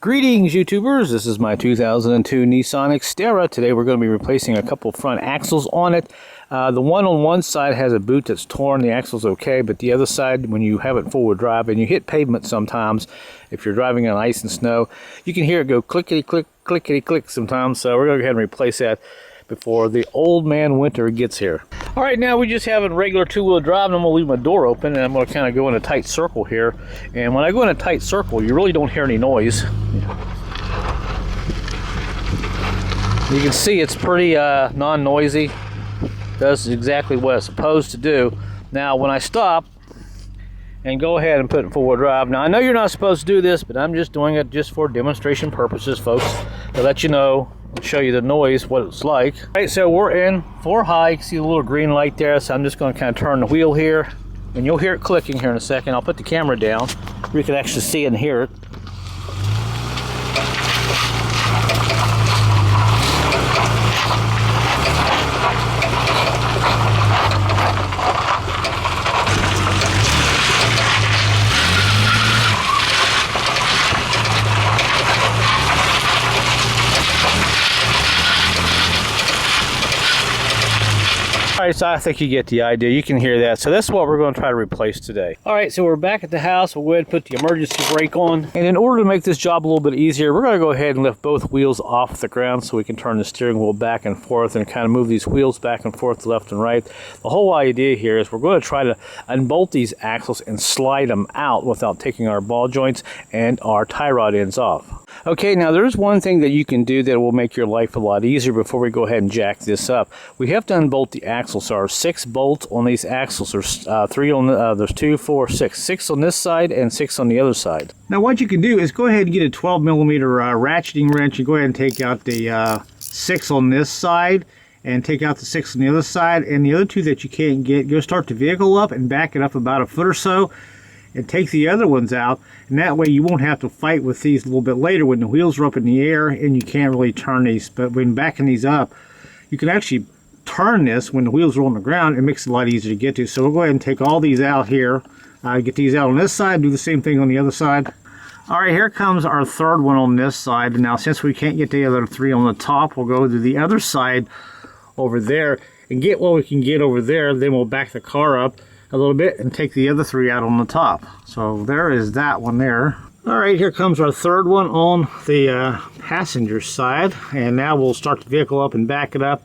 Greetings YouTubers, this is my 2002 Nissan Xterra. Today we're going to be replacing a couple front axles on it. The one on one side has a boot that's torn, the axle's okay, but the other side, when you have it forward drive and you hit pavement sometimes, if you're driving on ice and snow, you can hear it go clickety-click, clickety-click sometimes, so we're going to go ahead and replace that before the old man winter gets here. Alright, now we just have a regular two-wheel drive, and I'm going to leave my door open, and I'm going to kind of go in a tight circle here. And when I go in a tight circle, you really don't hear any noise. You can see it's pretty non-noisy. Does exactly what it's supposed to do. Now, when I stop and go ahead and put it in four-wheel drive, now I know you're not supposed to do this, but I'm just doing it just for demonstration purposes, folks, to let you know, show you the noise, what it's like. Alright, so we're in 4 high. You can see the little green light there, so I'm just going to kind of turn the wheel here, and you'll hear it clicking here in a second. I'll put the camera down where you can actually see and hear it. Alright, so I think you get the idea. You can hear that. So that's what we're going to try to replace today. Alright, so we're back at the house. We'll go ahead and put the emergency brake on. And in order to make this job a little bit easier, we're going to go ahead and lift both wheels off the ground so we can turn the steering wheel back and forth and kind of move these wheels back and forth left and right. The whole idea here is we're going to try to unbolt these axles and slide them out without taking our ball joints and our tie rod ends off. Okay, now there's one thing that you can do that will make your life a lot easier before we go ahead and jack this up. We have to unbolt the axles. So our 6 bolts on these axles. There's 3 on the, there's 2, 4, 6. 6 on this side and 6 on the other side. Now what you can do is go ahead and get a 12mm ratcheting wrench and go ahead and take out the 6 on this side and take out the 6 on the other side, and the other 2 that you can't get, go start the vehicle up and back it up about a foot or so and take the other ones out, and that way you won't have to fight with these a little bit later when the wheels are up in the air and you can't really turn these. But when backing these up, you can actually turn this when the wheels are on the ground. It makes it a lot easier to get to. So we'll go ahead and take all these out here, get these out on this side, do the same thing on the other side. Alright, here comes our third one on this side. Now since we can't get the other 3 on the top, we'll go to the other side over there and get what we can get over there. Then we'll back the car up a little bit and take the other 3 out on the top. So there is that one there. Alright, here comes our third one on the passenger side, and now we'll start the vehicle up and back it up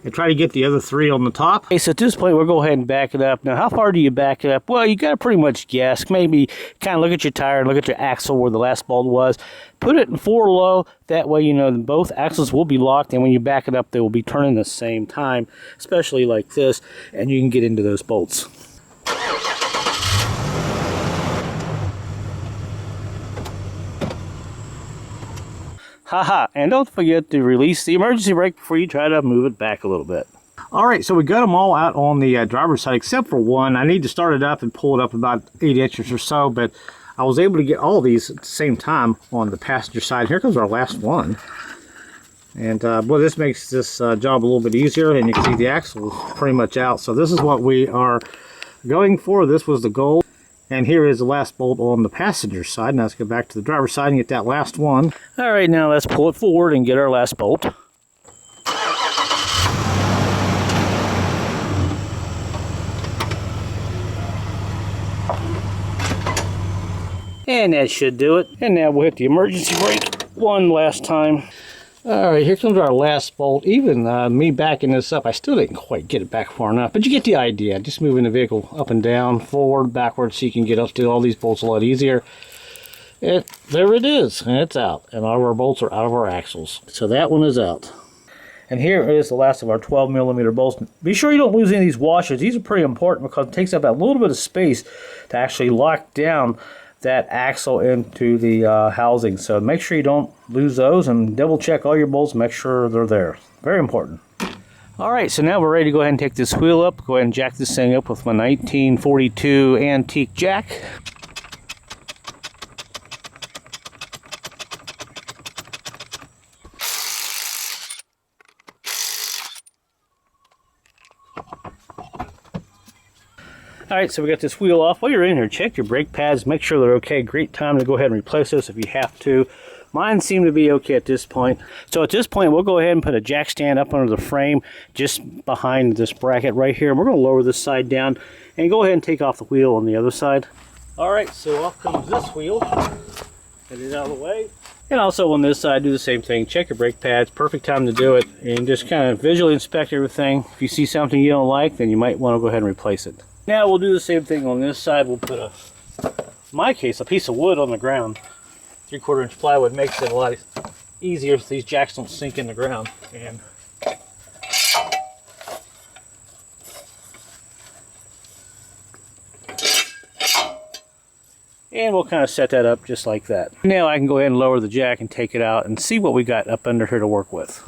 and try to get the other 3 on the top. Okay, so at this point we'll go ahead and back it up. Now how far do you back it up? Well, you got to pretty much guess. Maybe kind of look at your tire and look at your axle where the last bolt was. Put it in 4 low, that way you know that both axles will be locked, and when you back it up they will be turning at the same time, especially like this, and you can get into those bolts. Haha, and don't forget to release the emergency brake before you try to move it back a little bit. Alright, so we got them all out on the driver's side except for one. I need to start it up and pull it up about 8 inches or so, but I was able to get all these at the same time on the passenger side. Here comes our last one. And boy, this makes this job a little bit easier, and you can see the axle is pretty much out. So this is what we are going for. This was the goal. And here is the last bolt on the passenger side. Now let's go back to the driver's side and get that last one. Alright, now let's pull it forward and get our last bolt. And that should do it. And now we'll hit the emergency brake one last time. Alright, here comes our last bolt. Even me backing this up, I still didn't quite get it back far enough. But you get the idea. Just moving the vehicle up and down, forward, backwards, so you can get up to all these bolts a lot easier. There it is, and it's out. And all of our bolts are out of our axles. So that one is out. And here is the last of our 12mm bolts. Be sure you don't lose any of these washers. These are pretty important because it takes up a little bit of space to actually lock down that axle into the housing. So make sure you don't lose those, and double check all your bolts, make sure they're there. Very important. Alright, so now we're ready to go ahead and take this wheel up. Go ahead and jack this thing up with my 1942 antique jack. Alright, so we got this wheel off. While you're in here, check your brake pads, make sure they're okay. Great time to go ahead and replace this if you have to. Mine seem to be okay at this point. So at this point, we'll go ahead and put a jack stand up under the frame just behind this bracket right here. And we're going to lower this side down and go ahead and take off the wheel on the other side. All right, so off comes this wheel. Get it out of the way. And also on this side, do the same thing. Check your brake pads. Perfect time to do it. And just kind of visually inspect everything. If you see something you don't like, then you might want to go ahead and replace it. Now we'll do the same thing on this side. We'll put in my case, a piece of wood on the ground. 3/4 inch plywood makes it a lot easier so these jacks don't sink in the ground. And we'll kind of set that up just like that. Now I can go ahead and lower the jack and take it out and see what we got up under here to work with.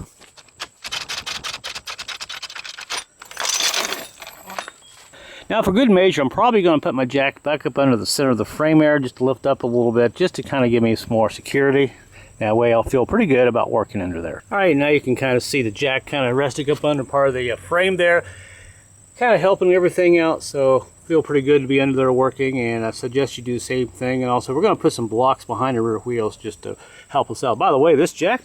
Now for good measure, I'm probably going to put my jack back up under the center of the frame there just to lift up a little bit, just to kind of give me some more security. That way I'll feel pretty good about working under there. Alright, now you can kind of see the jack kind of resting up under part of the frame there. Kind of helping everything out, so feel pretty good to be under there working, and I suggest you do the same thing. And also we're going to put some blocks behind the rear wheels just to help us out. By the way, this jack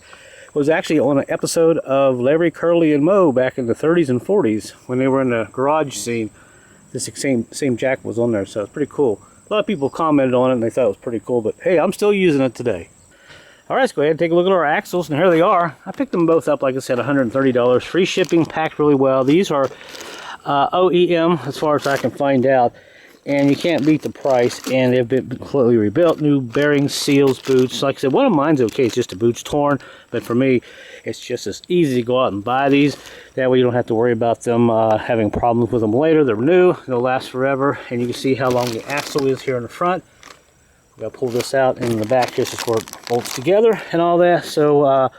was actually on an episode of Larry, Curly, and Moe back in the 30s and 40s when they were in the garage scene. This same jack was on there, so it's pretty cool. A lot of people commented on it and they thought it was pretty cool, but hey, I'm still using it today. Alright, let's go ahead and take a look at our axles, and here they are. I picked them both up, like I said, $130. Free shipping, packed really well. These are OEM, as far as I can find out, and you can't beat the price, and they've been completely rebuilt. New bearings, seals, boots. Like I said, one of mine's okay, it's just the boot's torn, but for me, it's just as easy to go out and buy these. That way you don't have to worry about them having problems with them later. They're new, they'll last forever, and you can see how long the axle is here in the front. We're going to pull this out, and in the back, this is where it bolts together and all that. So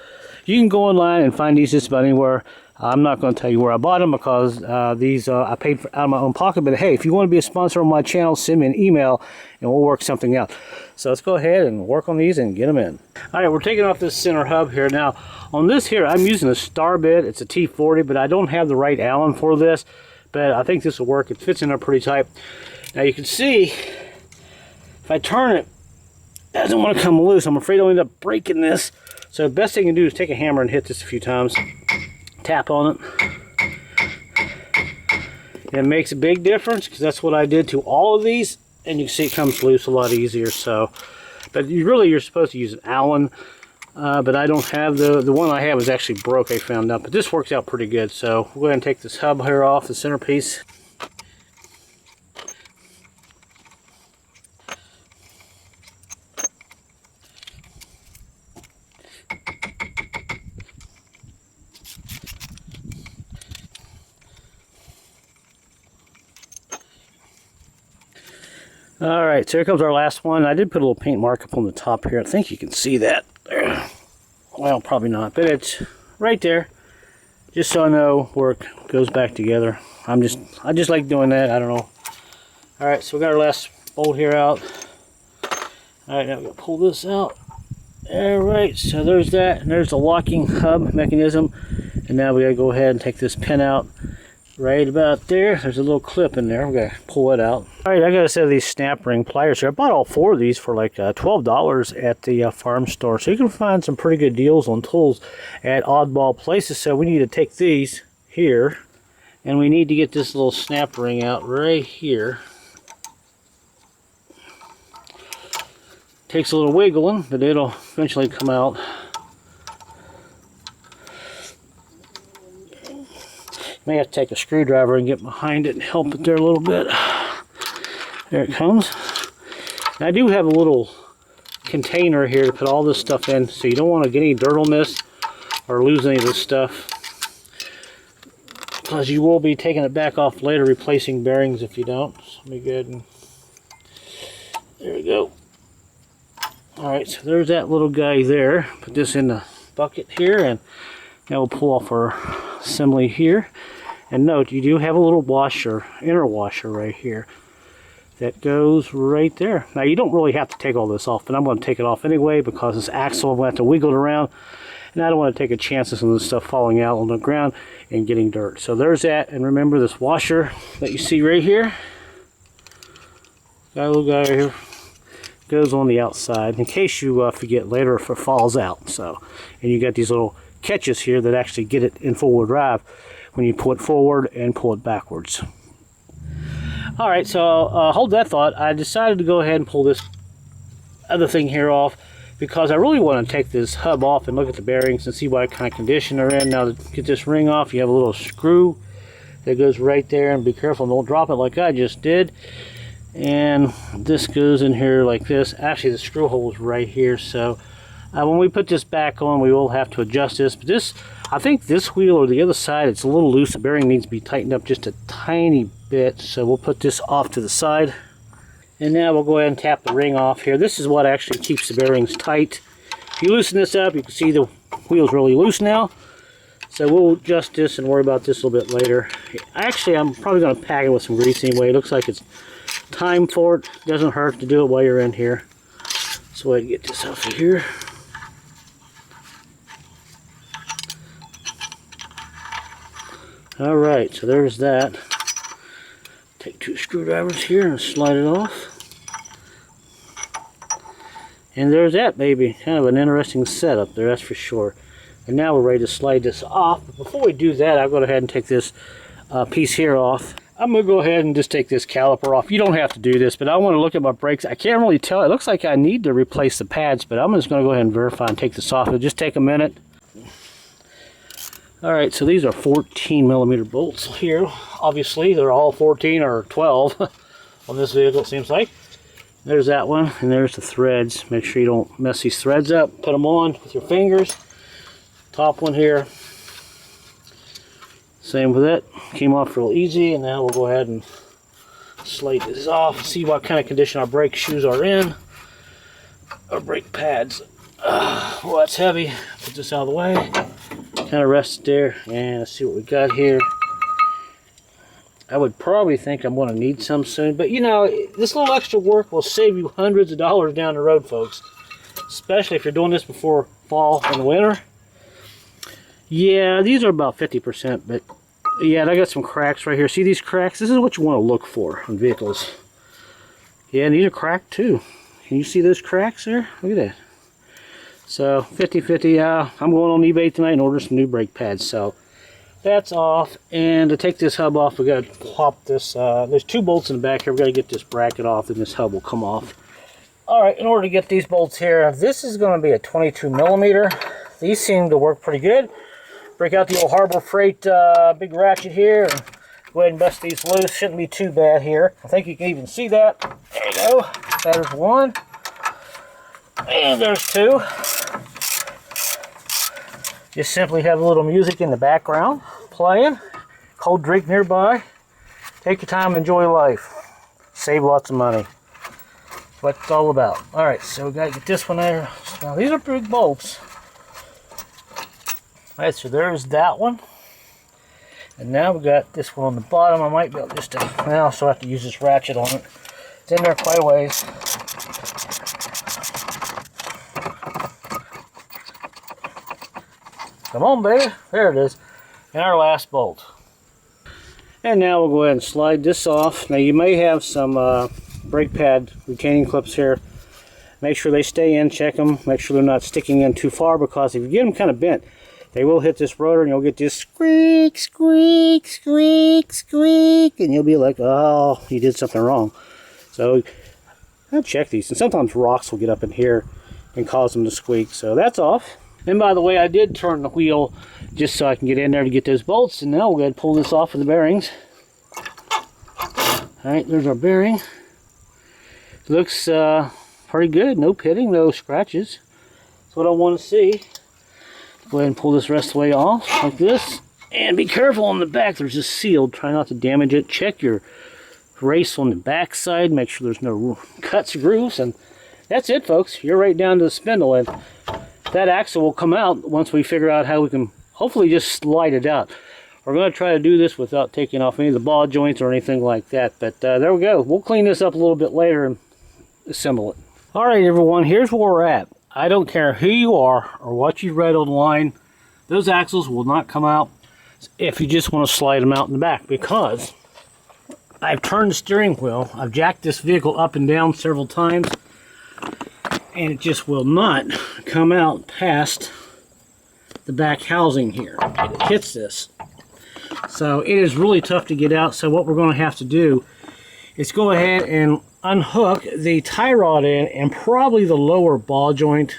you can go online and find these just about anywhere. I'm not going to tell you where I bought them because these I paid for out of my own pocket. But hey, if you want to be a sponsor on my channel, send me an email and we'll work something out. So let's go ahead and work on these and get them in. All right, we're taking off this center hub here. Now, on this here, I'm using a star bit. It's a T40, but I don't have the right Allen for this. But I think this will work. It fits in there pretty tight. Now, you can see, if I turn it, it doesn't want to come loose. I'm afraid I'll end up breaking this. So the best thing you can do is take a hammer and hit this a few times. Tap on it. It makes a big difference because that's what I did to all of these, and you can see it comes loose a lot easier. So, but you're supposed to use an Allen, but I don't have the one I have is actually broke. I found out, but this works out pretty good. So we'll go ahead and take this hub here off the centerpiece. Alright, so here comes our last one. I did put a little paint mark up on the top here. I think you can see that there. Well, probably not, but it's right there. Just so I know where it goes back together. I just like doing that. I don't know. Alright, so we got our last bolt here out. Alright, now we're going to pull this out. Alright, so there's that. And there's the locking hub mechanism. And now we got to go ahead and take this pin out. Right about there, there's a little clip in there. We're gonna pull it out. All right, I got a set of these snap ring pliers here. I bought all 4 of these for like $12 at the farm store. So you can find some pretty good deals on tools at oddball places. So we need to take these here, and we need to get this little snap ring out right here. Takes a little wiggling, but it'll eventually come out. May have to take a screwdriver and get behind it and help it there a little bit. There it comes. Now, I do have a little container here to put all this stuff in, so you don't want to get any dirt on this or lose any of this stuff, because you will be taking it back off later, replacing bearings if you don't. So let me go ahead and there we go. Alright, so there's that little guy there. Put this in the bucket here, and now we'll pull off our assembly here. And note, you do have a little washer, inner washer right here that goes right there. Now, you don't really have to take all this off, but I'm going to take it off anyway because this axle, I'm going to have to wiggle it around, and I don't want to take a chance of some of this stuff falling out on the ground and getting dirt. So there's that, and remember this washer that you see right here. Got a little guy right here. goes on the outside in case you forget later if it falls out. So, and you got these little catches here that actually get it in forward drive when you pull it forward and pull it backwards. All right, so hold that thought. I decided to go ahead and pull this other thing here off because I really want to take this hub off and look at the bearings and see what kind of condition they're in. Now, to get this ring off, you have a little screw that goes right there, and be careful, don't drop it like I just did. And this goes in here like this. Actually, the screw hole is right here, so when we put this back on, we will have to adjust this. But this, I think this wheel or the other side, it's a little loose. The bearing needs to be tightened up just a tiny bit, so we'll put this off to the side. And now we'll go ahead and tap the ring off here. This is what actually keeps the bearings tight. If you loosen this up, you can see the wheel's really loose now. So we'll adjust this and worry about this a little bit later. Actually, I'm probably going to pack it with some grease anyway. It looks like it's time for it. Doesn't hurt to do it while you're in here. So I get this off of here. All right, so there's that. Take 2 screwdrivers here and slide it off. And there's that baby. Kind of an interesting setup there, that's for sure. And now we're ready to slide this off. But before we do that, I'll go ahead and take this piece here off. I'm going to go ahead and just take this caliper off. You don't have to do this, but I want to look at my brakes. I can't really tell. It looks like I need to replace the pads, but I'm just going to go ahead and verify and take this off. It'll just take a minute. All right, so these are 14mm bolts here. Obviously, they're all 14 or 12 on this vehicle, it seems like. There's that one, and there's the threads. Make sure you don't mess these threads up. Put them on with your fingers. Top one here. Same with it. Came off real easy, and now we'll go ahead and slide this off. See what kind of condition our brake shoes are in. Our brake pads. Well, that's heavy. Put this out of the way. Kind of rest it there, and let's see what we got here. I would probably think I'm going to need some soon, but you know, this little extra work will save you hundreds of dollars down the road, folks. Especially if you're doing this before fall and winter. Yeah, these are about 50%, but yeah, I got some cracks right here. See these cracks? This is what you want to look for on vehicles. Yeah, and these are cracked too. Can you see those cracks there? Look at that. So 50-50. I'm going on eBay tonight and order some new brake pads. So that's off. And to take this hub off, we got to pop this. There's 2 bolts in the back here. We got to get this bracket off, and this hub will come off. All right, in order to get these bolts here, this is going to be a 22mm. These seem to work pretty good. Break out the old Harbor Freight big ratchet here and go ahead and bust these loose. Shouldn't be too bad here. I think you can even see that. There you go. There's 1. And there's 2. Just simply have a little music in the background playing. Cold drink nearby. Take your time and enjoy life. Save lots of money. What it's all about. Alright, so we got to get this one there. Now these are big bolts. Alright, so there's that one. And now we got this one on the bottom. I might be able just to, well, I'll still have to use this ratchet on it. It's in there quite a ways. Come on, baby. There it is. And our last bolt. And now we'll go ahead and slide this off. Now you may have some brake pad retaining clips here. Make sure they stay in, check them. Make sure they're not sticking in too far, because if you get them kind of bent, they will hit this rotor and you'll get this squeak, squeak, squeak, squeak, and you'll be like, oh, you did something wrong. So I'll check these. And sometimes rocks will get up in here and cause them to squeak. So that's off. And by the way, I did turn the wheel just so I can get in there to get those bolts. And now we'll go ahead and pull this off of the bearings. Alright, there's our bearing. Looks pretty good. No pitting, no scratches. That's what I want to see. Go ahead and pull this rest of the way off like this. And be careful on the back. There's just sealed. Try not to damage it. Check your race on the back side. Make sure there's no cuts or grooves. And that's it, folks. You're right down to the spindle. And that axle will come out once we figure out how we can hopefully just slide it out. We're going to try to do this without taking off any of the ball joints or anything like that. But there we go. We'll clean this up a little bit later and assemble it. Alright everyone, here's where we're at. I don't care who you are or what you read online. Those axles will not come out if you just want to slide them out in the back, because I've turned the steering wheel. I've jacked this vehicle up and down several times. and it just will not come out past the back housing here. It hits this. So it is really tough to get out. So what we're going to have to do is go ahead and unhook the tie rod end and probably the lower ball joint.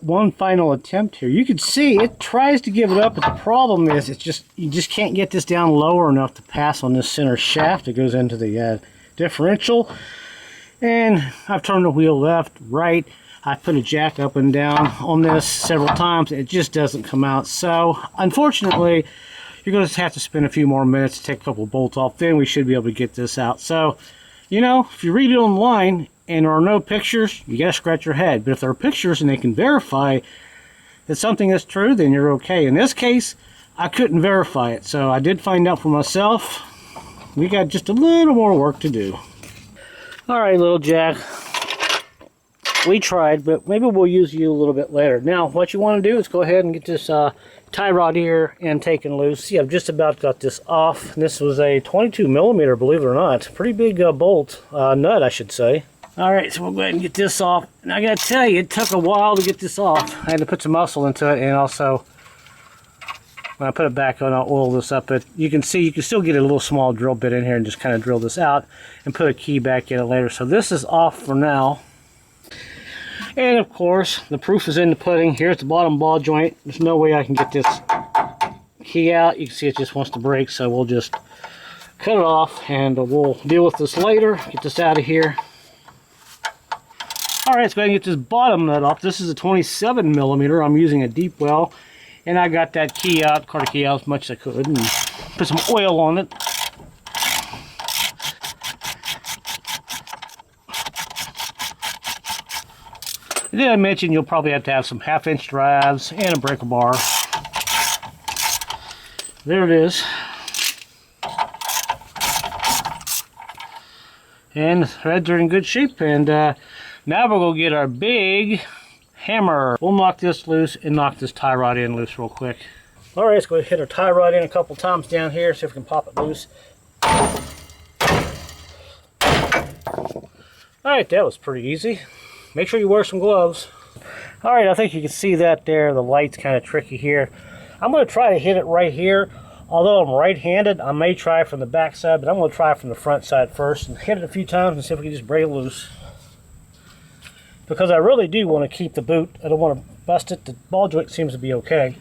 One final attempt here. You can see it tries to give it up, but the problem is you just can't get this down lower enough to pass on this center shaft that goes into the differential. And I've turned the wheel left, right. I put a jack up and down on this several times. It just doesn't come out. So unfortunately, you're going to have to spend a few more minutes to take a couple of bolts off. Then we should be able to get this out. So, you know, if you read it online and there are no pictures, you got to scratch your head. But if there are pictures and they can verify that something is true, then you're okay. In this case, I couldn't verify it. So I did find out for myself. We got just a little more work to do. All right, little Jack. We tried, but maybe we'll use you a little bit later. Now, what you want to do is go ahead and get this tie rod here and taken loose. See, I've just about got this off. This was a 22 millimeter, believe it or not. Pretty big bolt, nut, I should say. All right, so we'll go ahead and get this off. And I got to tell you, it took a while to get this off. I had to put some muscle into it, and also, when I put it back on, I'll oil this up. But you can see, you can still get a little small drill bit in here and just kind of drill this out and put a key back in it later. So this is off for now. And of course, the proof is in the pudding. Here's the bottom ball joint. There's no way I can get this key out. You can see it just wants to break, so we'll just cut it off and we'll deal with this later. Get this out of here. All right, let's go ahead and get this bottom nut off. This is a 27 millimeter. I'm using a deep well, and I got that key out, quarter key out as much as I could, and put some oil on it. Then I mentioned you'll probably have to have some 1/2-inch drives and a breaker bar. There it is. And the threads are in good shape. And now we're going to get our big hammer. We'll knock this loose and knock this tie rod in loose real quick. All right, let's go hit our tie rod in a couple times down here, see if we can pop it loose. All right, that was pretty easy. Make sure you wear some gloves. All right, I think you can see that there. The light's kind of tricky here. I'm going to try to hit it right here. Although I'm right-handed, I may try from the back side, but I'm going to try from the front side first and hit it a few times and see if we can just break it loose. Because I really do want to keep the boot. I don't want to bust it. The ball joint seems to be okay.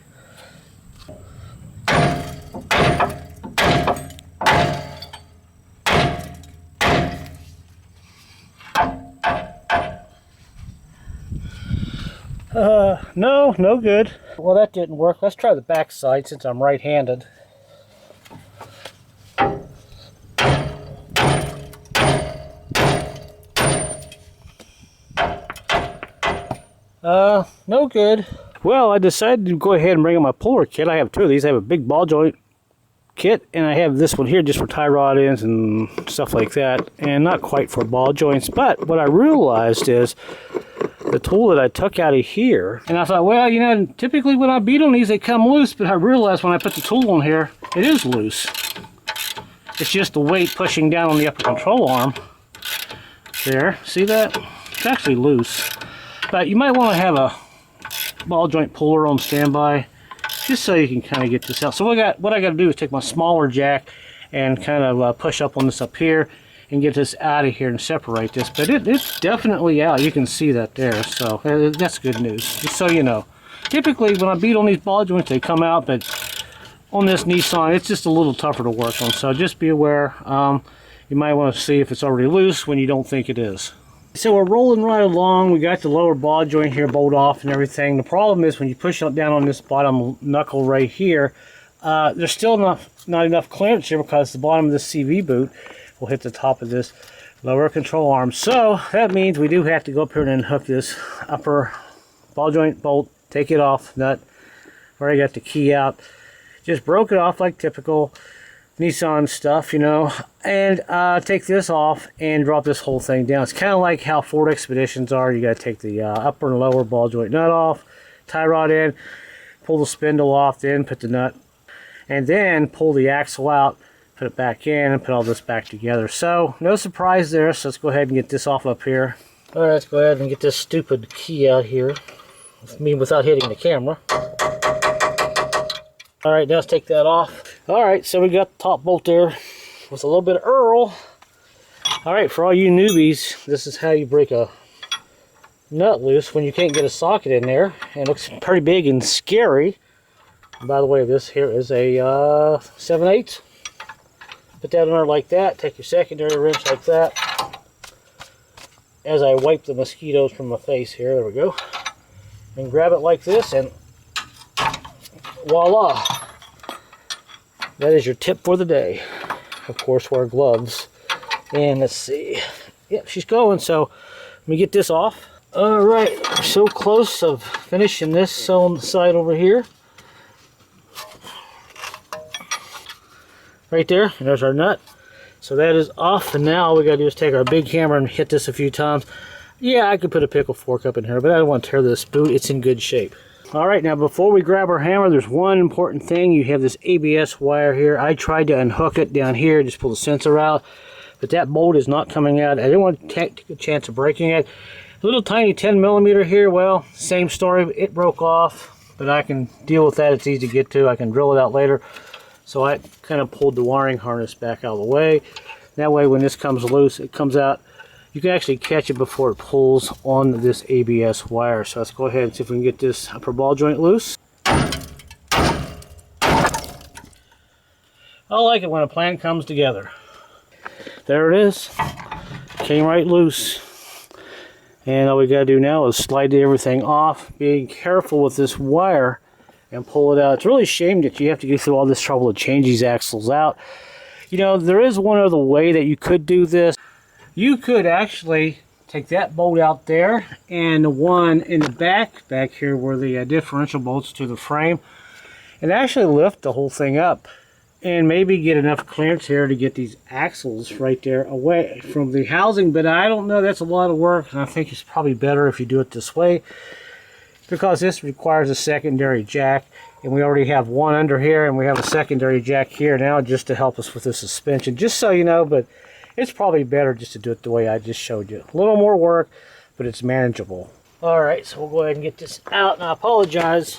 No good. Well, that didn't work. Let's try the back side since I'm right-handed. No good. Well, I decided to go ahead and bring in my puller kit. I have two of these. I have a big ball joint kit, and I have this one here just for tie rod ends and stuff like that, and not quite for ball joints. But what I realized is the tool that I took out of here, and I thought, well, you know, typically when I beat on these, they come loose, but I realized when I put the tool on here, it is loose. It's just the weight pushing down on the upper control arm. There, see that? It's actually loose. But you might want to have a ball joint puller on standby, just so you can kind of get this out. So what I got to do is take my smaller jack and kind of push up on this up here and get this out of here and separate this. But it's definitely out. You can see that there. So that's good news, just so you know. Typically when I beat on these ball joints, they come out, but on this Nissan, it's just a little tougher to work on. So just be aware. You might want to see if it's already loose when you don't think it is. So we're rolling right along. We got the lower ball joint here bolt off and everything. The problem is when you push it down on this bottom knuckle right here, there's still not enough clearance here because the bottom of this CV boot will hit the top of this lower control arm. So that means we do have to go up here and unhook this upper ball joint bolt, take it off, nut. Already got the key out. Just broke it off like typical Nissan stuff, you know, and take this off and drop this whole thing down. It's kind of like how Ford Expeditions are. You got to take the upper and lower ball joint nut off, tie rod in, pull the spindle off, then put the nut, and then pull the axle out, put it back in, and put all this back together. So no surprise there. So let's go ahead and get this off up here. Alright, let's go ahead and get this stupid key out here. I mean, without hitting the camera. Alright, now let's take that off. Alright, so we got the top bolt there with a little bit of Earl. Alright, for all you newbies, this is how you break a nut loose when you can't get a socket in there. And it looks pretty big and scary. And by the way, this here is a 7/8. Put that in there like that. Take your secondary wrench like that. As I wipe the mosquitoes from my face here, there we go. And grab it like this, and voila. That is your tip for the day. Of course, wear gloves. And let's see. Yep, she's going. So let me get this off. All right, we're so close of finishing this on the side over here. Right there, and there's our nut. So that is off, and now all we gotta do is take our big hammer and hit this a few times. Yeah, I could put a pickle fork up in here, but I don't want to tear this boot. It's in good shape. All right, now before we grab our hammer, there's one important thing. You have this ABS wire here. I tried to unhook it down here, just pull the sensor out, but that bolt is not coming out. I didn't want to take a chance of breaking it. A little tiny 10mm here, well, same story. It broke off, but I can deal with that. It's easy to get to. I can drill it out later. So I kind of pulled the wiring harness back out of the way. That way when this comes loose, it comes out. You can actually catch it before it pulls on this ABS wire. So let's go ahead and see if we can get this upper ball joint loose. I like it when a plan comes together. There it is. Came right loose. And all we got to do now is slide everything off. Being careful with this wire and pull it out. It's really a shame that you have to go through all this trouble to change these axles out. You know, there is one other way that you could do this. You could actually take that bolt out there and the one in the back here where the differential bolts to the frame, and actually lift the whole thing up and maybe get enough clearance here to get these axles right there away from the housing. But I don't know, that's a lot of work, and I think it's probably better if you do it this way, because this requires a secondary jack, and we already have one under here, and we have a secondary jack here now just to help us with the suspension, just so you know. But it's probably better just to do it the way I just showed you. A little more work, but it's manageable. Alright, so we'll go ahead and get this out, and I apologize.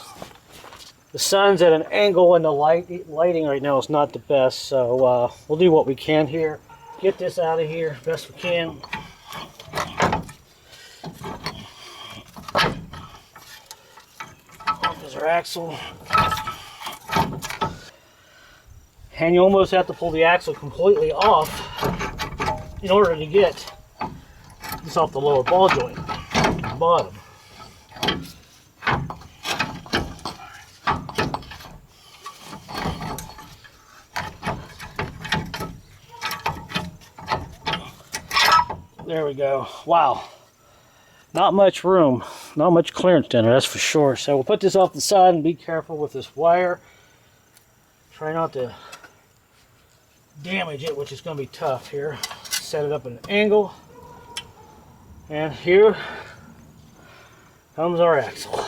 The sun's at an angle, and the lighting right now is not the best, so we'll do what we can here. Get this out of here best we can. There's our axle. And you almost have to pull the axle completely off in order to get this off the lower ball joint at the bottom. There we go. Wow. Not much room, not much clearance in there, that's for sure. So we'll put this off the side and be careful with this wire. Try not to damage it, which is going to be tough here. Set it up at an angle. And here comes our axle.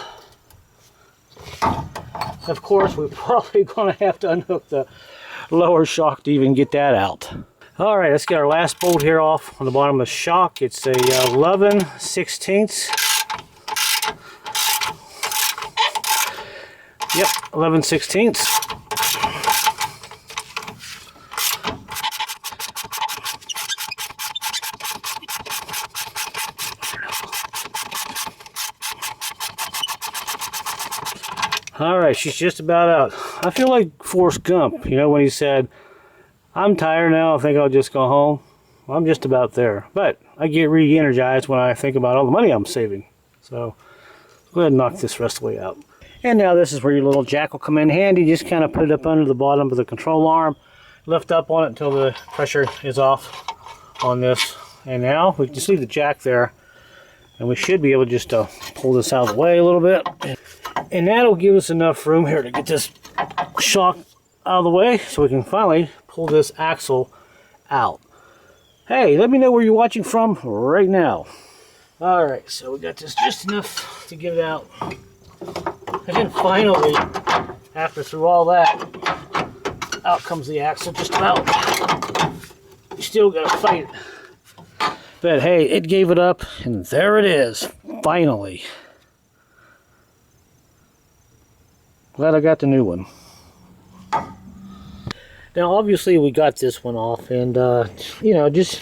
Of course, we're probably going to have to unhook the lower shock to even get that out. All right, let's get our last bolt here off on the bottom of the shock. It's a 11/16. Yep, 11/16. All right, she's just about out. I feel like Forrest Gump, you know, when he said, "I'm tired now, I think I'll just go home." Well, I'm just about there. But I get re-energized when I think about all the money I'm saving. So go ahead and knock this rest of the way out. And now this is where your little jack will come in handy. Just kind of put it up under the bottom of the control arm. Lift up on it until the pressure is off on this. And now we can just leave the jack there. And we should be able just to pull this out of the way a little bit. And that'll give us enough room here to get this shock out of the way so we can finally pull this axle out. Hey, let me know where you're watching from right now. Alright, so we got this just enough to get it out. And then finally, after through all that, out comes the axle just about. You still gotta fight it. But hey, it gave it up, and there it is, finally. Glad I got the new one. Now, obviously, we got this one off, and, you know, just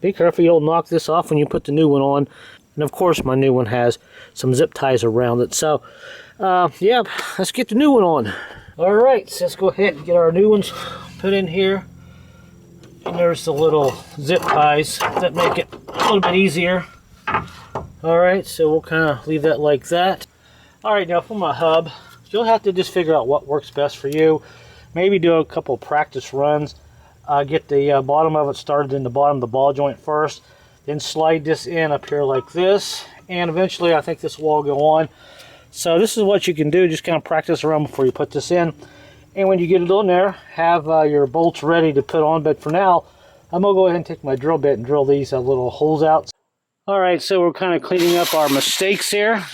be careful you don't knock this off when you put the new one on. And, of course, my new one has some zip ties around it. So, yeah, let's get the new one on. All right, so let's go ahead and get our new ones put in here. And there's the little zip ties that make it a little bit easier. All right, so we'll kind of leave that like that. All right, now for my hub, you'll have to just figure out what works best for you. Maybe do a couple practice runs. Get the bottom of it started in the bottom of the ball joint first. Then slide this in up here like this. And eventually I think this will all go on. So this is what you can do. Just kind of practice around before you put this in. And when you get it on there, have your bolts ready to put on. But for now, I'm going to go ahead and take my drill bit and drill these little holes out. All right, so we're kind of cleaning up our mistakes here.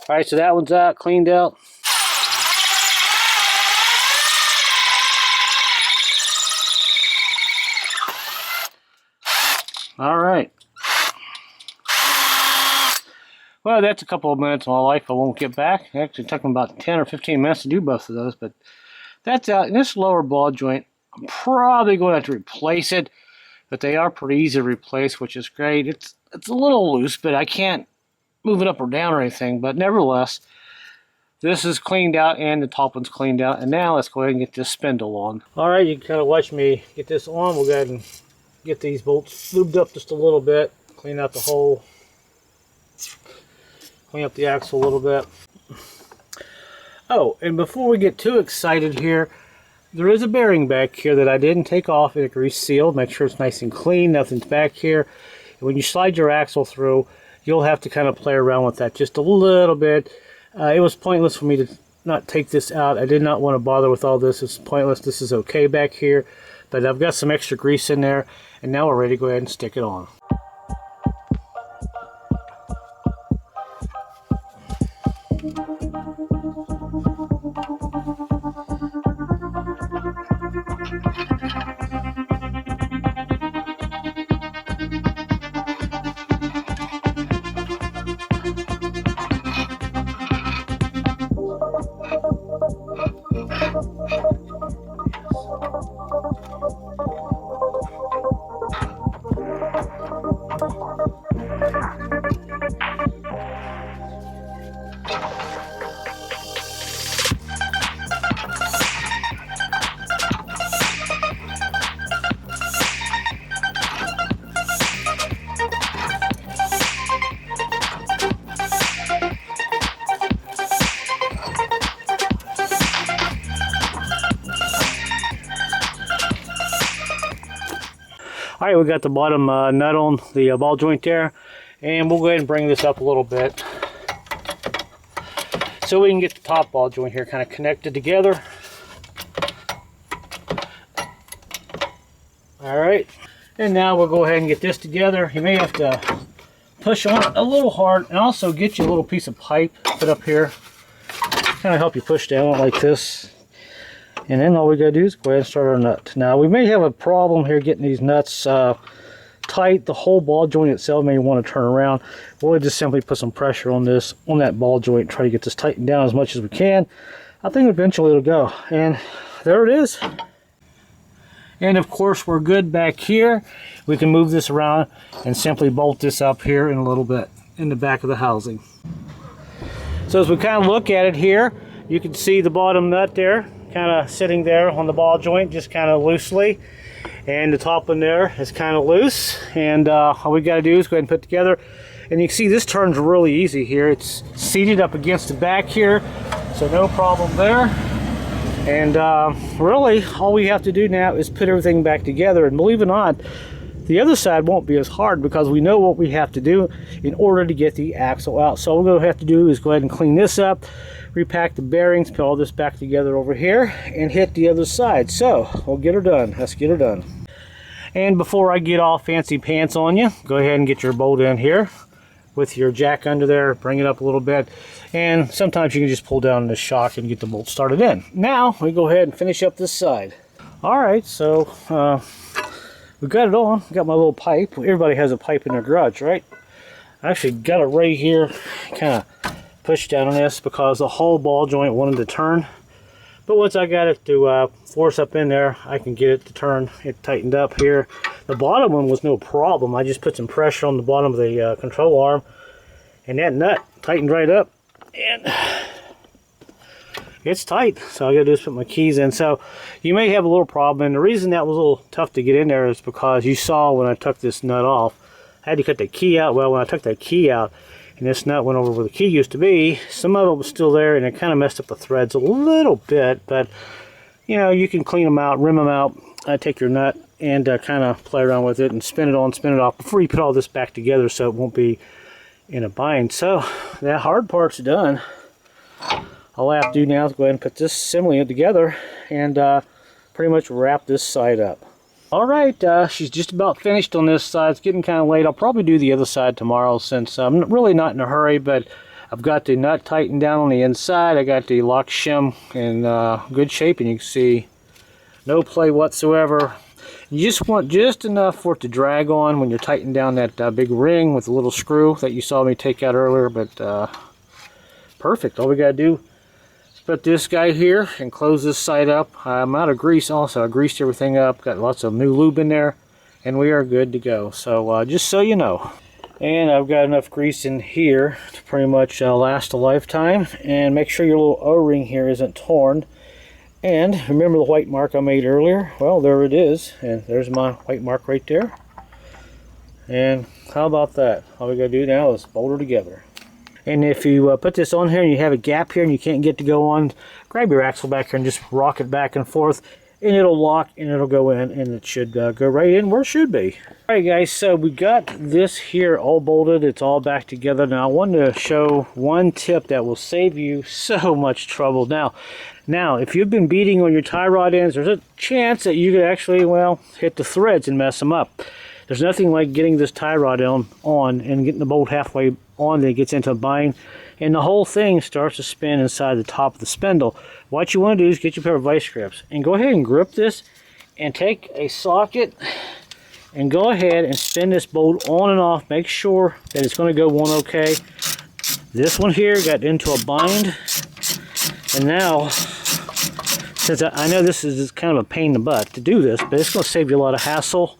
All right, so that one's out, cleaned out. All right. Well, that's a couple of minutes of my life I won't get back. It actually took me about 10 or 15 minutes to do both of those, but that's out. And this lower ball joint, I'm probably going to have to replace it, but they are pretty easy to replace, which is great. It's a little loose, but I can't move it up or down or anything, but nevertheless, this is cleaned out and the top one's cleaned out. And now let's go ahead and get this spindle on. All right, you can kind of watch me get this on. We'll go ahead and get these bolts lubed up just a little bit, clean out the hole, clean up the axle a little bit. Oh, and before we get too excited here, there is a bearing back here that I didn't take off. It's grease sealed. Make sure it's nice and clean, nothing's back here. And when you slide your axle through, you'll have to kind of play around with that just a little bit. It was pointless for me to not take this out. I did not want to bother with all this. It's pointless. This is okay back here. But I've got some extra grease in there. And now we're ready to go ahead and stick it on. All right, we got the bottom nut on the ball joint there, and we'll go ahead and bring this up a little bit so we can get the top ball joint here kind of connected together. All right, and now we'll go ahead and get this together. You may have to push on it a little hard, and also get you a little piece of pipe put up here, kind of help you push down like this. And then all we gotta do is go ahead and start our nut. Now we may have a problem here getting these nuts tight. The whole ball joint itself may want to turn around. We'll just simply put some pressure on this, on that ball joint, try to get this tightened down as much as we can. I think eventually it'll go. And there it is. And of course we're good back here. We can move this around and simply bolt this up here in a little bit in the back of the housing. So as we kind of look at it here, you can see the bottom nut there, kind of sitting there on the ball joint, just kind of loosely. And the top one there is kind of loose. And all we got to do is go ahead and put together. And you can see this turns really easy here. It's seated up against the back here, so no problem there. And really, all we have to do now is put everything back together. And believe it or not, the other side won't be as hard because we know what we have to do in order to get the axle out. So all we're going to have to do is go ahead and clean this up, repack the bearings, put all this back together over here, and hit the other side. So we'll get her done. Let's get her done. And before I get all fancy pants on you, go ahead and get your bolt in here with your jack under there, bring it up a little bit, and sometimes you can just pull down the shock and get the bolt started in. Now we go ahead and finish up this side. All right, so we got it on. Got my little pipe. Everybody has a pipe in their garage, right? I actually got it right here, kind of pushed down on this because the whole ball joint wanted to turn. But once I got it to force up in there, I can get it to turn. It tightened up here. The bottom one was no problem. I just put some pressure on the bottom of the control arm, and that nut tightened right up. And it's tight, so all I gotta do is put my keys in. So you may have a little problem, and the reason that was a little tough to get in there is because you saw when I took this nut off, I had to cut the key out. Well, when I took that key out and this nut went over where the key used to be, some of it was still there, and it kind of messed up the threads a little bit. But you know, you can clean them out, rim them out, take your nut and kind of play around with it and spin it on, spin it off before you put all this back together, so it won't be in a bind. So that hard part's done. All I have to do now is go ahead and put this assembly together and pretty much wrap this side up. All right, she's just about finished on this side. It's getting kind of late. I'll probably do the other side tomorrow since I'm really not in a hurry, but I've got the nut tightened down on the inside. I got the lock shim in good shape, and you can see no play whatsoever. You just want just enough for it to drag on when you're tightening down that big ring with a little screw that you saw me take out earlier, but perfect. All we got to do is put this guy here and close this side up. I'm out of grease also. I greased everything up, got lots of new lube in there, and we are good to go. So just so you know. And I've got enough grease in here to pretty much last a lifetime. And make sure your little O-ring here isn't torn. And remember the white mark I made earlier? Well, there it is. And there's my white mark right there. And how about that? All we gotta do now is bolt her together. And if you put this on here and you have a gap here and you can't get to go on, grab your axle back here and just rock it back and forth. And it'll lock and it'll go in, and it should go right in where it should be. All right, guys, so we got this here all bolted. It's all back together. Now, I wanted to show one tip that will save you so much trouble. Now, if you've been beating on your tie rod ends, there's a chance that you could actually, well, hit the threads and mess them up. There's nothing like getting this tie rod on and getting the bolt halfway on, then it gets into a bind, and the whole thing starts to spin inside the top of the spindle. What you want to do is get your pair of vice grips and go ahead and grip this and take a socket and go ahead and spin this bolt on and off. Make sure that it's going to go one okay. This one here got into a bind, and now, since I know this is kind of a pain in the butt to do this, but it's going to save you a lot of hassle,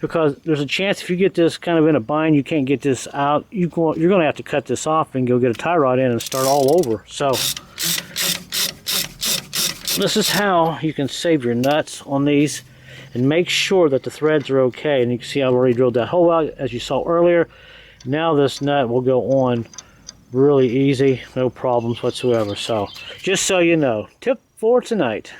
because there's a chance if you get this kind of in a bind, you can't get this out. You're going to have to cut this off and go get a tie rod in and start all over. So this is how you can save your nuts on these and make sure that the threads are okay. And you can see I've already drilled that hole out as you saw earlier. Now this nut will go on really easy, no problems whatsoever. So just so you know, tip for tonight.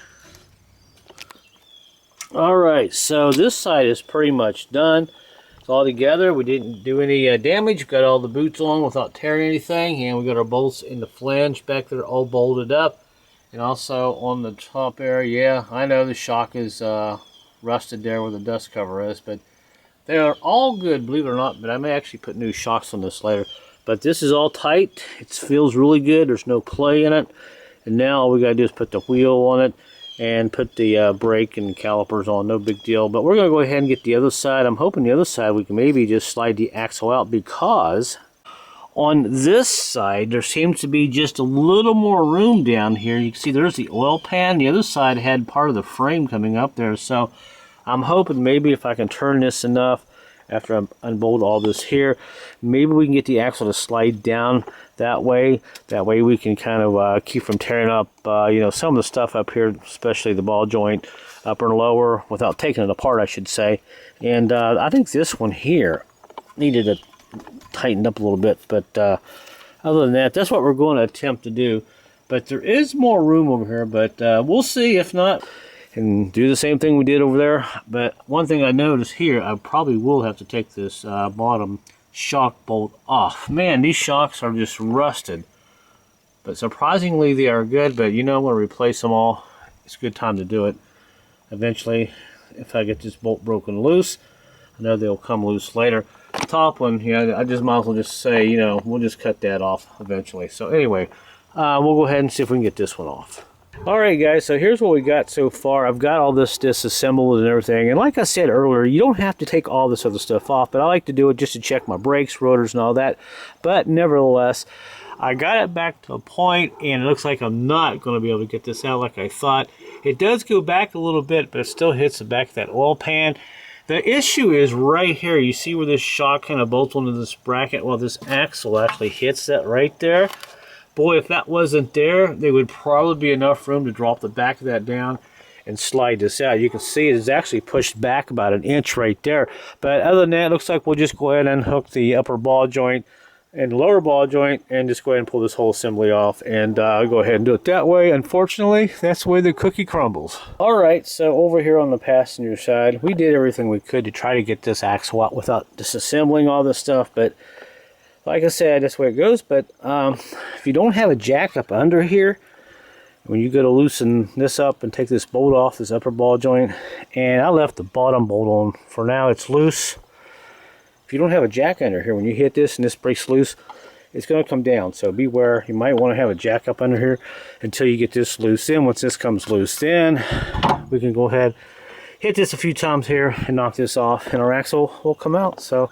Alright, so this side is pretty much done. It's all together. We didn't do any damage. Got all the boots on without tearing anything. And we got our bolts in the flange back there all bolted up. And also on the top area, yeah, I know the shock is rusted there where the dust cover is. But they are all good, believe it or not. But I may actually put new shocks on this later. But this is all tight. It feels really good. There's no play in it. And now all we got to do is put the wheel on it and put the brake and calipers on. No big deal. But we're going to go ahead and get the other side. I'm hoping the other side we can maybe just slide the axle out, because on this side there seems to be just a little more room down here. You can see there's the oil pan. The other side had part of the frame coming up there. So I'm hoping maybe if I can turn this enough after I unbolt all this here, maybe we can get the axle to slide down that way. That way we can kind of keep from tearing up you know, some of the stuff up here, especially the ball joint upper and lower, without taking it apart, I should say. And I think this one here needed to tighten up a little bit, but other than that, that's what we're going to attempt to do. But there is more room over here, but we'll see. If not, and do the same thing we did over there. But one thing I noticed here, I probably will have to take this bottom shock bolt off. Man, these shocks are just rusted. But surprisingly, they are good. But you know, I'm going to replace them all. It's a good time to do it. Eventually, if I get this bolt broken loose, I know they'll come loose later. The top one, yeah, I just might as well just say, you know, we'll just cut that off eventually. So anyway, we'll go ahead and see if we can get this one off. Alright guys, so here's what we got so far. I've got all this disassembled and everything, and like I said earlier, you don't have to take all this other stuff off, but I like to do it just to check my brakes, rotors, and all that. But nevertheless, I got it back to a point, and it looks like I'm not going to be able to get this out like I thought. It does go back a little bit, but it still hits the back of that oil pan. The issue is right here. You see where this shock kind of bolts onto this bracket? Well, this axle actually hits that right there. Boy, if that wasn't there, there would probably be enough room to drop the back of that down and slide this out. You can see it is actually pushed back about an inch right there. But other than that, it looks like we'll just go ahead and hook the upper ball joint and lower ball joint and just go ahead and pull this whole assembly off and go ahead and do it that way. Unfortunately, that's the way the cookie crumbles. All right, so over here on the passenger side, we did everything we could to try to get this axle out without disassembling all this stuff, but like I said, that's the way it goes. But if you don't have a jack up under here, when you go to loosen this up and take this bolt off, this upper ball joint, and I left the bottom bolt on for now, it's loose. If you don't have a jack under here, when you hit this and this breaks loose, it's going to come down. So beware, you might want to have a jack up under here until you get this loose. Then once this comes loose, then we can go ahead, hit this a few times here and knock this off, and our axle will come out. So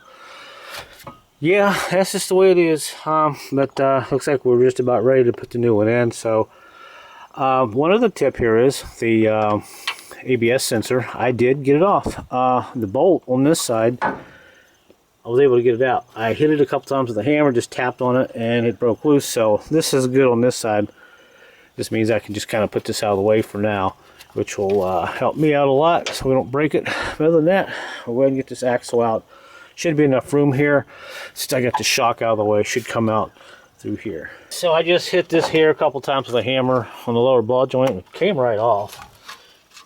yeah, that's just the way it is. But looks like we're just about ready to put the new one in. So one other tip here is the ABS sensor. I did get it off. The bolt on this side, I was able to get it out. I hit it a couple times with a hammer, just tapped on it, and it broke loose. So this is good on this side. This means I can just kind of put this out of the way for now, which will help me out a lot so we don't break it. But other than that, we'll go ahead and get this axle out. Should be enough room here. Since I got the shock out of the way, it should come out through here. So I just hit this here a couple times with a hammer on the lower ball joint, and it came right off.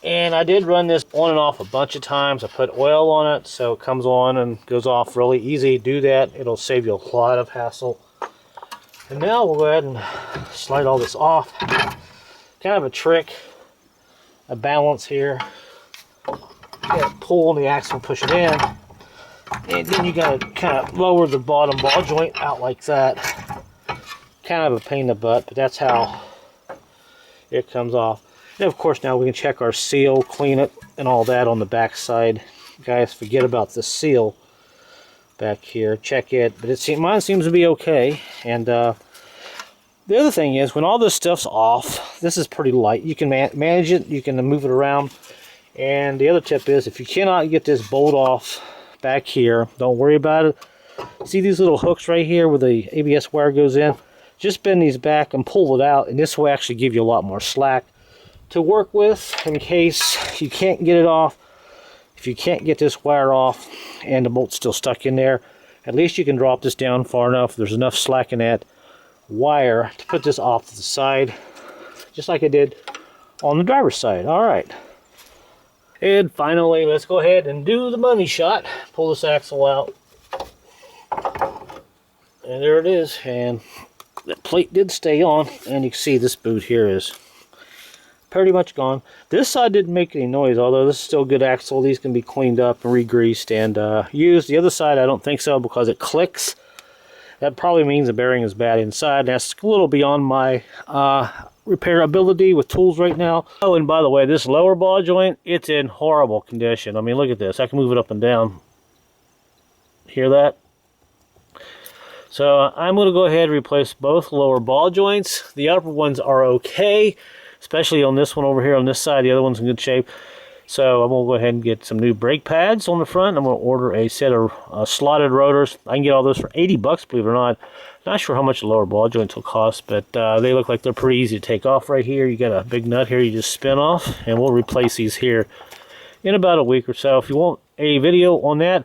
And I did run this on and off a bunch of times. I put oil on it so it comes on and goes off really easy. Do that, it'll save you a lot of hassle. And now we'll go ahead and slide all this off. Kind of a trick, a balance here. You gotta pull on the axle and push it in. And then you gotta kind of lower the bottom ball joint out like that. Kind of a pain in the butt, but that's how it comes off. And of course now we can check our seal, clean it, and all that on the back side. Guys, forget about the seal back here. Check it, but mine seems to be okay. And the other thing is, when all this stuff's off, this is pretty light. You can manage it, you can move it around. And the other tip is, if you cannot get this bolt off back here, don't worry about it. See these little hooks right here where the ABS wire goes in? Just bend these back and pull it out, and this will actually give you a lot more slack to work with in case you can't get it off. If you can't get this wire off and the bolt's still stuck in there, at least you can drop this down far enough. There's enough slack in that wire to put this off to the side, just like I did on the driver's side. All right. And finally, let's go ahead and do the money shot. Pull this axle out. And there it is. And the plate did stay on. And you can see this boot here is pretty much gone. This side didn't make any noise, although this is still a good axle. These can be cleaned up and re-greased and used. The other side, I don't think so, because it clicks. That probably means the bearing is bad inside. That's a little beyond my repair ability with tools right now. Oh, and by the way, this lower ball joint, it's in horrible condition. I mean, look at this. I can move it up and down. Hear that? So I'm going to go ahead and replace both lower ball joints. The upper ones are okay, especially on this one over here on this side. The other one's in good shape. So I'm going to go ahead and get some new brake pads on the front. I'm going to order a set of slotted rotors. I can get all those for 80 bucks, believe it or not. Not sure how much the lower ball joints will cost, but they look like they're pretty easy to take off right here. You got a big nut here you just spin off, and we'll replace these here in about a week or so. If you want a video on that,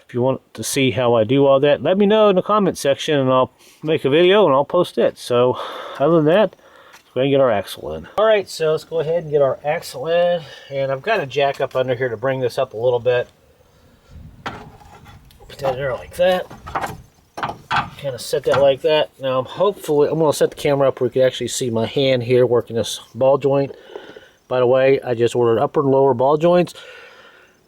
if you want to see how I do all that, let me know in the comment section, and I'll make a video and I'll post it. So other than that, let's go ahead and get our axle in. All right, so let's go ahead and get our axle in, and I've got a jack up under here to bring this up a little bit. Put that in there like that. Kind of set that like that. Now hopefully I'm going to set the camera up where you can actually see my hand here working this ball joint. By the way, I just ordered upper and lower ball joints,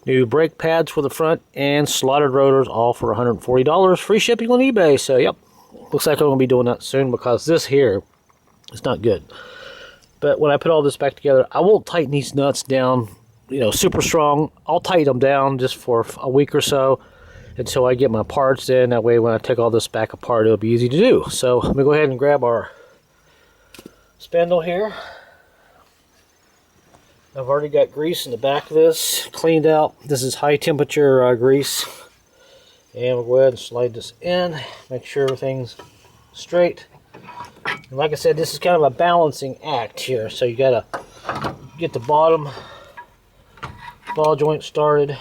new brake pads for the front, and slotted rotors, all for $140. Free shipping on eBay. So yep, looks like I'm going to be doing that soon, because this here is not good. But when I put all this back together, I won't tighten these nuts down, you know, super strong. I'll tighten them down just for a week or so until I get my parts in. That way when I take all this back apart, it'll be easy to do. So let me go ahead and grab our spindle here. I've already got grease in the back of this, cleaned out. This is high temperature grease. And we'll go ahead and slide this in, make sure everything's straight. And like I said, this is kind of a balancing act here. So you gotta get the bottom ball joint started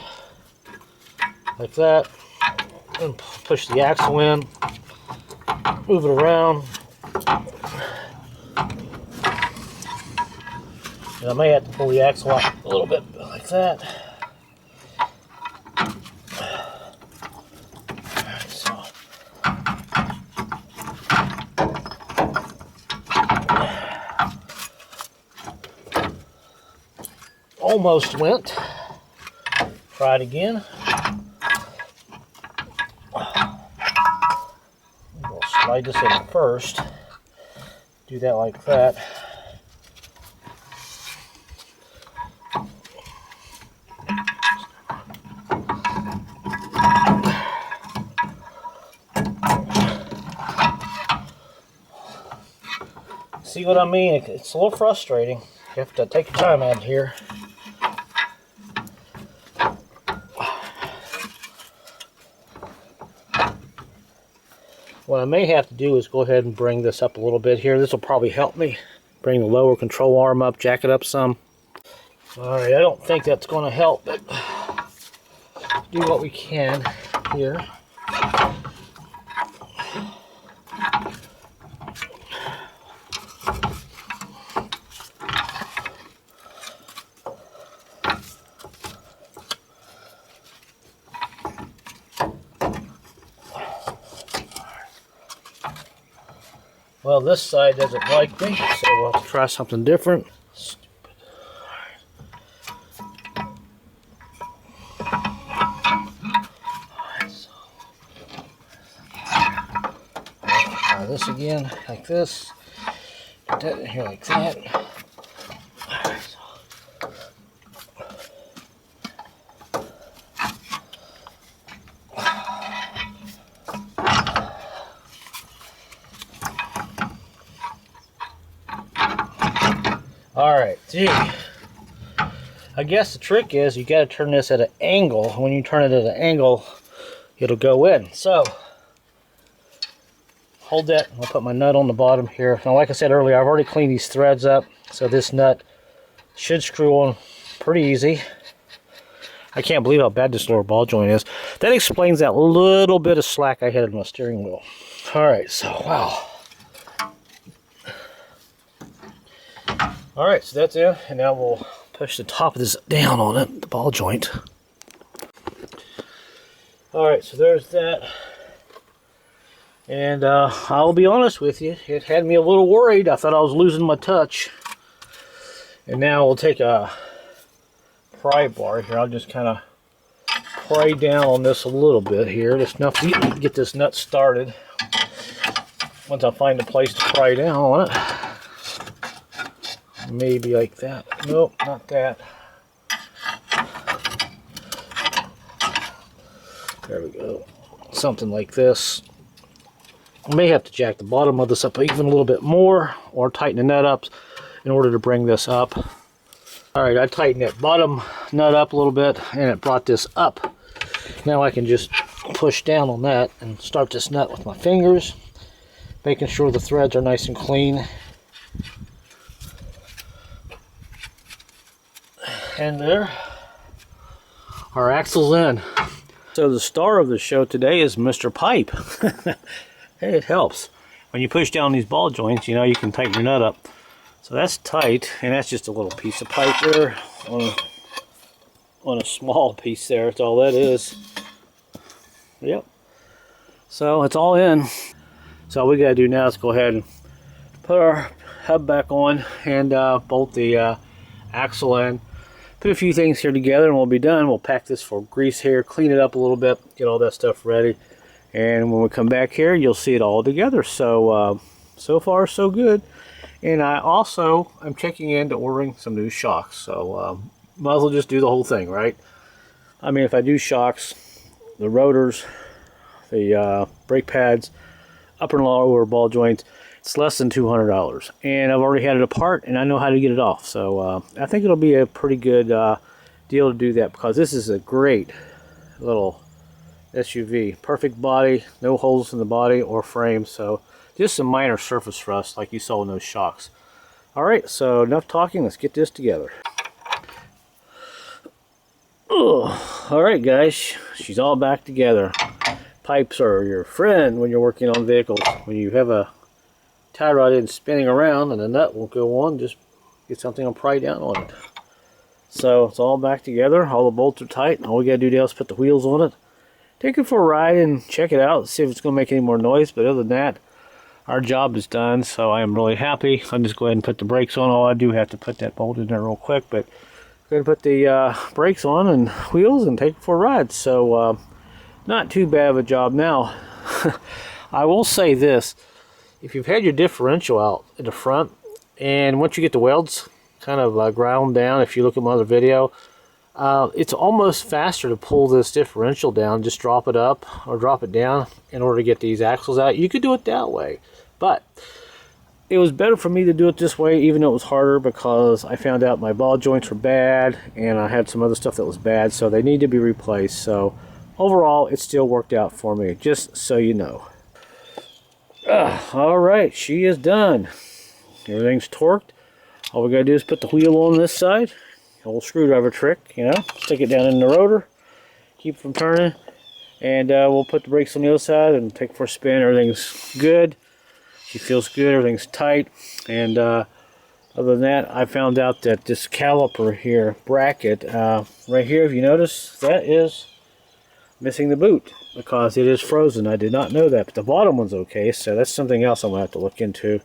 like that. And push the axle in, move it around. And I may have to pull the axle out a little bit like that. Alright, so. Almost went. Try it again. We'll slide this in first. Do that like that. See what I mean? It's a little frustrating. You have to take your time out here. What I may have to do is go ahead and bring this up a little bit here. This will probably help me bring the lower control arm up, jack it up some. Alright, I don't think that's going to help, but do what we can here. Well, this side doesn't like me, so we'll have to try something different. Stupid. Alright, so try this again, like this. Put that in here like that. Alright, so. Alright, gee. I guess the trick is you got to turn this at an angle. When you turn it at an angle, it'll go in. So, hold that. I'll put my nut on the bottom here. Now, like I said earlier, I've already cleaned these threads up. So this nut should screw on pretty easy. I can't believe how bad this lower ball joint is. That explains that little bit of slack I had in my steering wheel. Alright, so wow. Alright, so that's it, and now we'll push the top of this down on it, the ball joint. Alright, so there's that. And I'll be honest with you, it had me a little worried. I thought I was losing my touch. And now we'll take a pry bar here. I'll just kind of pry down on this a little bit here, just enough to get this nut started. Once I find a place to pry down on it. Maybe like that. Nope, not that. There we go. Something like this. I may have to jack the bottom of this up even a little bit more or tighten the nut up in order to bring this up. Alright, I tightened that bottom nut up a little bit and it brought this up. Now I can just push down on that and start this nut with my fingers, making sure the threads are nice and clean. And there, our axle's in. So the star of the show today is Mr. Pipe. Hey, it helps. When you push down these ball joints, you know, you can tighten your nut up. So that's tight, and that's just a little piece of pipe there on a small piece there. That's all that is. Yep. So it's all in. So all we gotta do now is go ahead and put our hub back on and bolt the axle in. Put a few things here together and we'll be done. We'll pack this for grease here, clean it up a little bit, get all that stuff ready. And when we come back here, you'll see it all together. So, so far so good. And I also am checking into ordering some new shocks. So might as well just do the whole thing, right? I mean, if I do shocks, the rotors, the brake pads, upper and lower ball joints, it's less than $200. And I've already had it apart, and I know how to get it off. So I think it'll be a pretty good deal to do that, because this is a great little SUV. Perfect body, no holes in the body or frame. So just some minor surface rust like you saw in those shocks. Alright, so enough talking, let's get this together. Alright guys, she's all back together. Pipes are your friend when you're working on vehicles. When you have a tie rod in spinning around and the nut won't go on, just get something and pry down on it. So it's all back together, all the bolts are tight, and all we gotta do now is put the wheels on it. Take it for a ride and check it out, see if it's gonna make any more noise, but other than that, our job is done, so I am really happy. I'll just go ahead and put the brakes on. All I do have to put that bolt in there real quick, but I'm going to put the brakes on and wheels and take it for a ride. So not too bad of a job now. I will say this, if you've had your differential out in the front, and once you get the welds kind of ground down, if you look at my other video, it's almost faster to pull this differential down, just drop it up or drop it down in order to get these axles out. You could do it that way, but it was better for me to do it this way, even though it was harder, because I found out my ball joints were bad and I had some other stuff that was bad, so they need to be replaced. So overall, it still worked out for me, just so you know. Alright, she is done. Everything's torqued. All we gotta do is put the wheel on this side. Old screwdriver trick, you know, stick it down in the rotor, keep it from turning, and we'll put the brakes on the other side and take it for a spin. Everything's good. She feels good, everything's tight, and other than that, I found out that this caliper here, bracket, right here, if you notice, that is missing the boot because it is frozen. I did not know that, but the bottom one's okay, so that's something else I'm going to have to look into.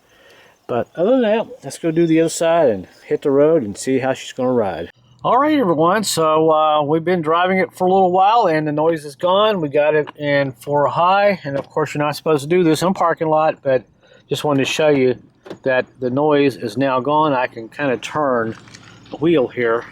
But other than that, let's go do the other side and hit the road and see how she's going to ride. Alright everyone, so we've been driving it for a little while and the noise is gone. We got it in 4 high, and of course you're not supposed to do this in a parking lot, but just wanted to show you that the noise is now gone. I can kind of turn the wheel here.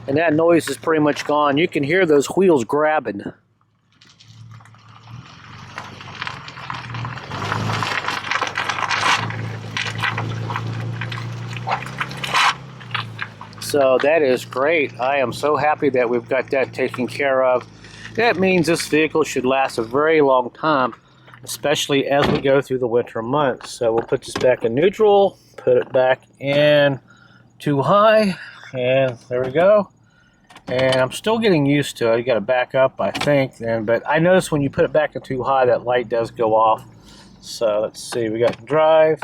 And that noise is pretty much gone. You can hear those wheels grabbing. So that is great. I am so happy that we've got that taken care of. That means this vehicle should last a very long time, especially as we go through the winter months. So we'll put this back in neutral, put it back in 2 high, and there we go. And I'm still getting used to it. You got to back up, I think. But I noticed when you put it back in 2 high, that light does go off. So let's see. We got drive.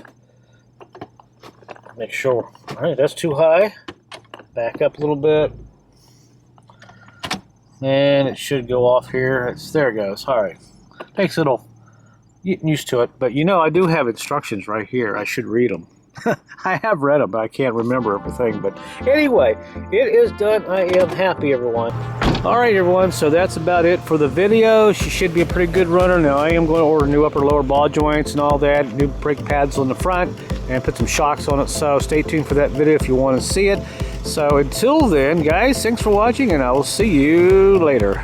Make sure. All right, that's 2 high. Back up a little bit. And it should go off here. There it goes. All right. Takes a little getting used to it. But you know, I do have instructions right here. I should read them. I have read them, but I can't remember everything. But anyway, it is done. I am happy, everyone. Alright, everyone, so that's about it for the video. She should be a pretty good runner. Now, I am going to order new upper lower ball joints and all that, new brake pads on the front, and put some shocks on it. So stay tuned for that video if you want to see it. So until then, guys, thanks for watching, and I will see you later.